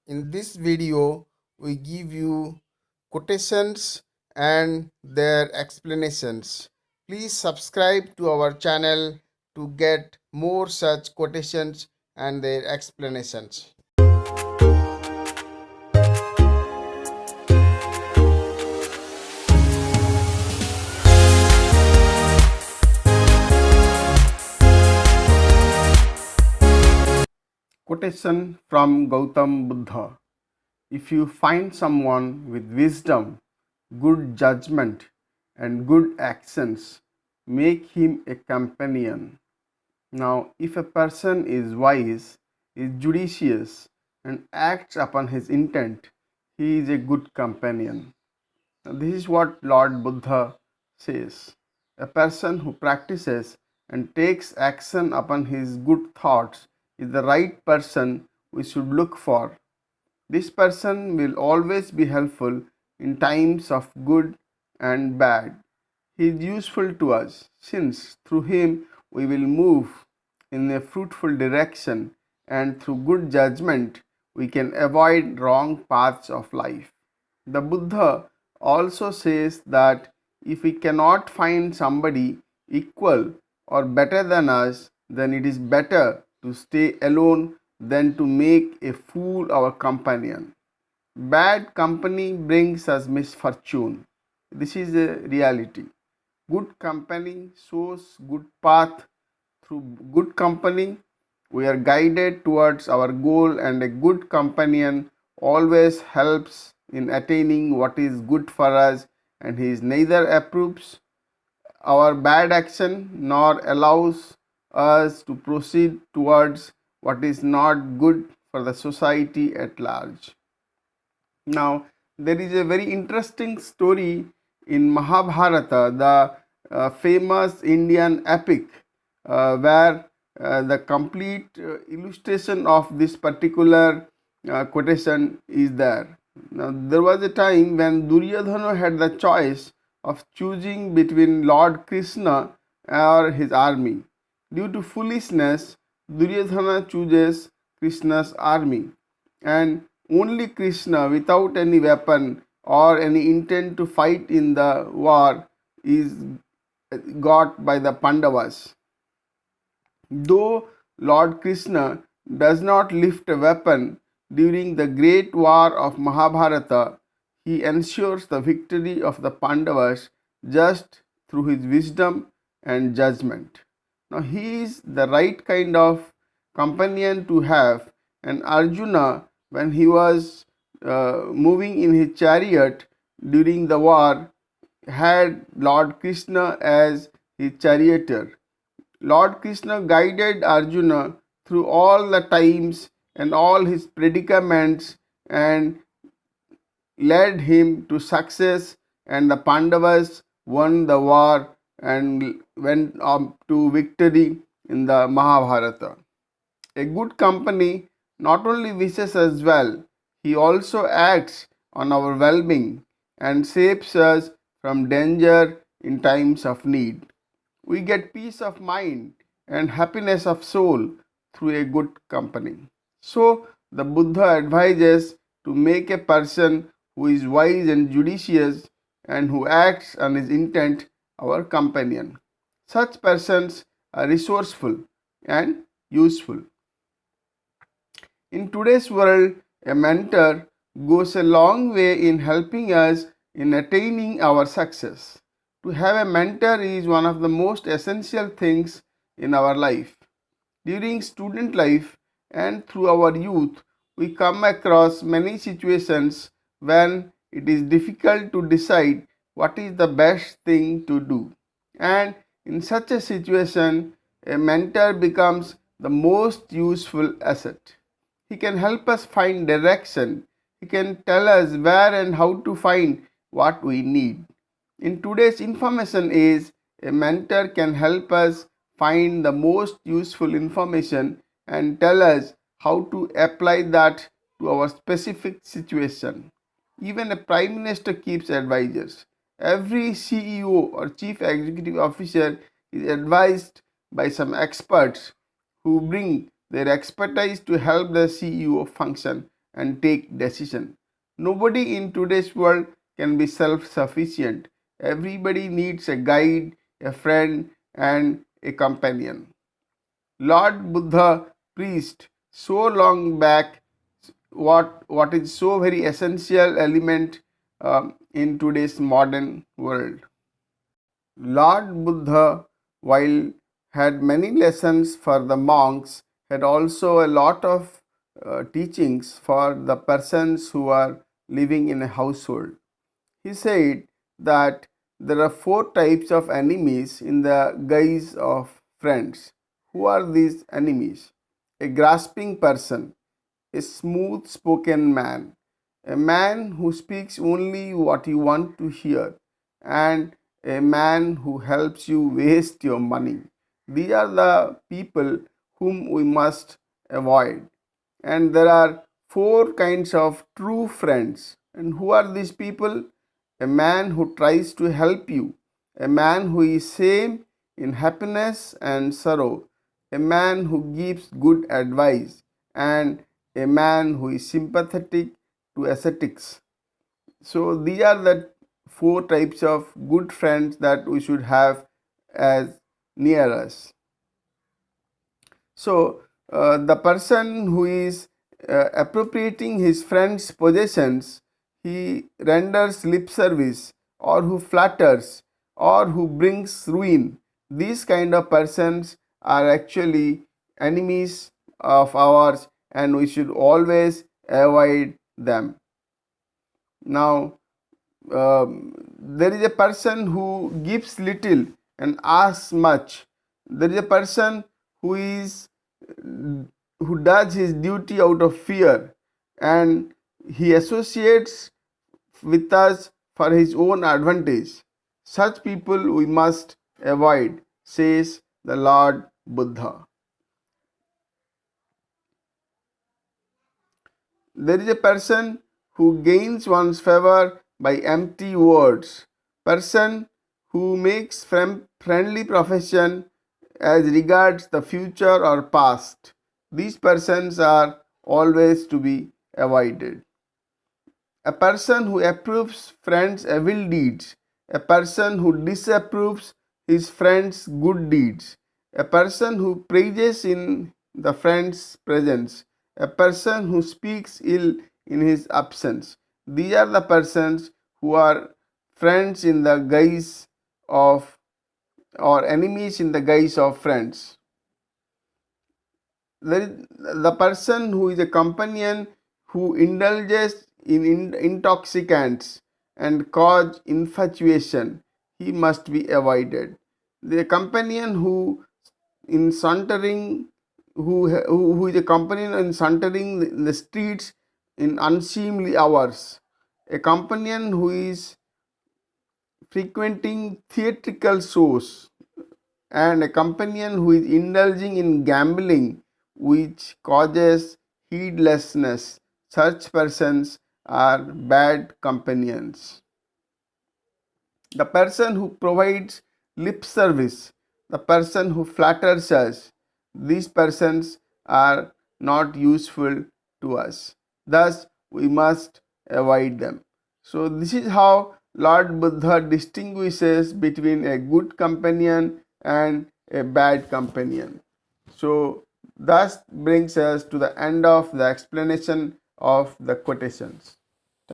In this video, we give you quotations and their explanations. Please subscribe to our channel to get more such quotations and their explanations. Quotation from Gautam Buddha. If you find someone with wisdom, good judgment, and good actions, make him a companion. Now, if a person is wise, is judicious, and acts upon his intent, he is a good companion. Now, this is what Lord Buddha says. A person who practices and takes action upon his good thoughts is the right person we should look for. This person will always be helpful in times of good and bad. He is useful to us since through him we will move in a fruitful direction, and through good judgment we can avoid wrong paths of life. The Buddha also says that if we cannot find somebody equal or better than us, then it is better to stay alone than to make a fool our companion. Bad company brings us misfortune. This is a reality. Good company shows good path. Through good company, we are guided towards our goal, and a good companion always helps in attaining what is good for us, and he neither approves our bad action nor allows us to proceed towards what is not good for the society at large. Now, there is a very interesting story in Mahabharata, the famous Indian epic, where the complete illustration of this particular quotation is there. Now, there was a time when Duryodhana had the choice of choosing between Lord Krishna or his army. Due to foolishness, Duryodhana chooses Krishna's army, and only Krishna, without any weapon or any intent to fight in the war, is got by the Pandavas. Though Lord Krishna does not lift a weapon during the great war of Mahabharata, he ensures the victory of the Pandavas just through his wisdom and judgment. Now, he is the right kind of companion to have, and Arjuna, when he was moving in his chariot during the war, had Lord Krishna as his charioteer. Lord Krishna guided Arjuna through all the times and all his predicaments and led him to success, and the Pandavas won the war and went up to victory in the Mahabharata. A good company not only wishes us well, he also acts on our well-being and saves us from danger in times of need. We get peace of mind and happiness of soul through a good company. So, the Buddha advises to make a person who is wise and judicious and who acts on his intent our companion. Such persons are resourceful and useful. In today's world, a mentor goes a long way in helping us in attaining our success. To have a mentor is one of the most essential things in our life. During student life and through our youth, we come across many situations when it is difficult to decide what is the best thing to do. And in such a situation, a mentor becomes the most useful asset. He can help us find direction. He can tell us where and how to find what we need. In today's information age, a mentor can help us find the most useful information and tell us how to apply that to our specific situation. Even a prime minister keeps advisors. Every CEO or chief executive officer is advised by some experts who bring their expertise to help the CEO function and take decision. Nobody in today's world can be self-sufficient. Everybody needs a guide, a friend, and a companion. Lord Buddha preached so long back what is so very essential element in today's modern world. Lord Buddha, while had many lessons for the monks, had also a lot of teachings for the persons who are living in a household. He said that there are four types of enemies in the guise of friends. Who are these enemies? A grasping person, a smooth spoken man, a man who speaks only what you want to hear, and a man who helps you waste your money. These are the people whom we must avoid. And there are four kinds of true friends. And who are these people? A man who tries to help you, a man who is same in happiness and sorrow, a man who gives good advice, and a man who is sympathetic to ascetics. So these are the four types of good friends that we should have as near us. So the person who is appropriating his friend's possessions, he renders lip service, or who flatters, or who brings ruin. These kind of persons are actually enemies of ours, and we should always avoid them. Now, there is a person who gives little and asks much. There is a person who is who does his duty out of fear, and he associates with us for his own advantage. Such people we must avoid, says the Lord Buddha. There is a person who gains one's favor by empty words, person who makes friendly profession as regards the future or past. These persons are always to be avoided. A person who approves friends' evil deeds, a person who disapproves his friends' good deeds, a person who praises in the friend's presence, a person who speaks ill in his absence. These are the persons who are friends in the guise of, or enemies in the guise of friends. There is the person who is a companion who indulges in intoxicants and cause infatuation. He must be avoided. The companion who in sauntering who is a companion in sauntering in the streets in unseemly hours, a companion who is frequenting theatrical shows, and a companion who is indulging in gambling which causes heedlessness. Such persons are bad companions. The person who provides lip service, the person who flatters us, these persons are not useful to us. Thus, we must avoid them. So, this is how Lord Buddha distinguishes between a good companion and a bad companion. So, thus brings us to the end of the explanation of the quotations.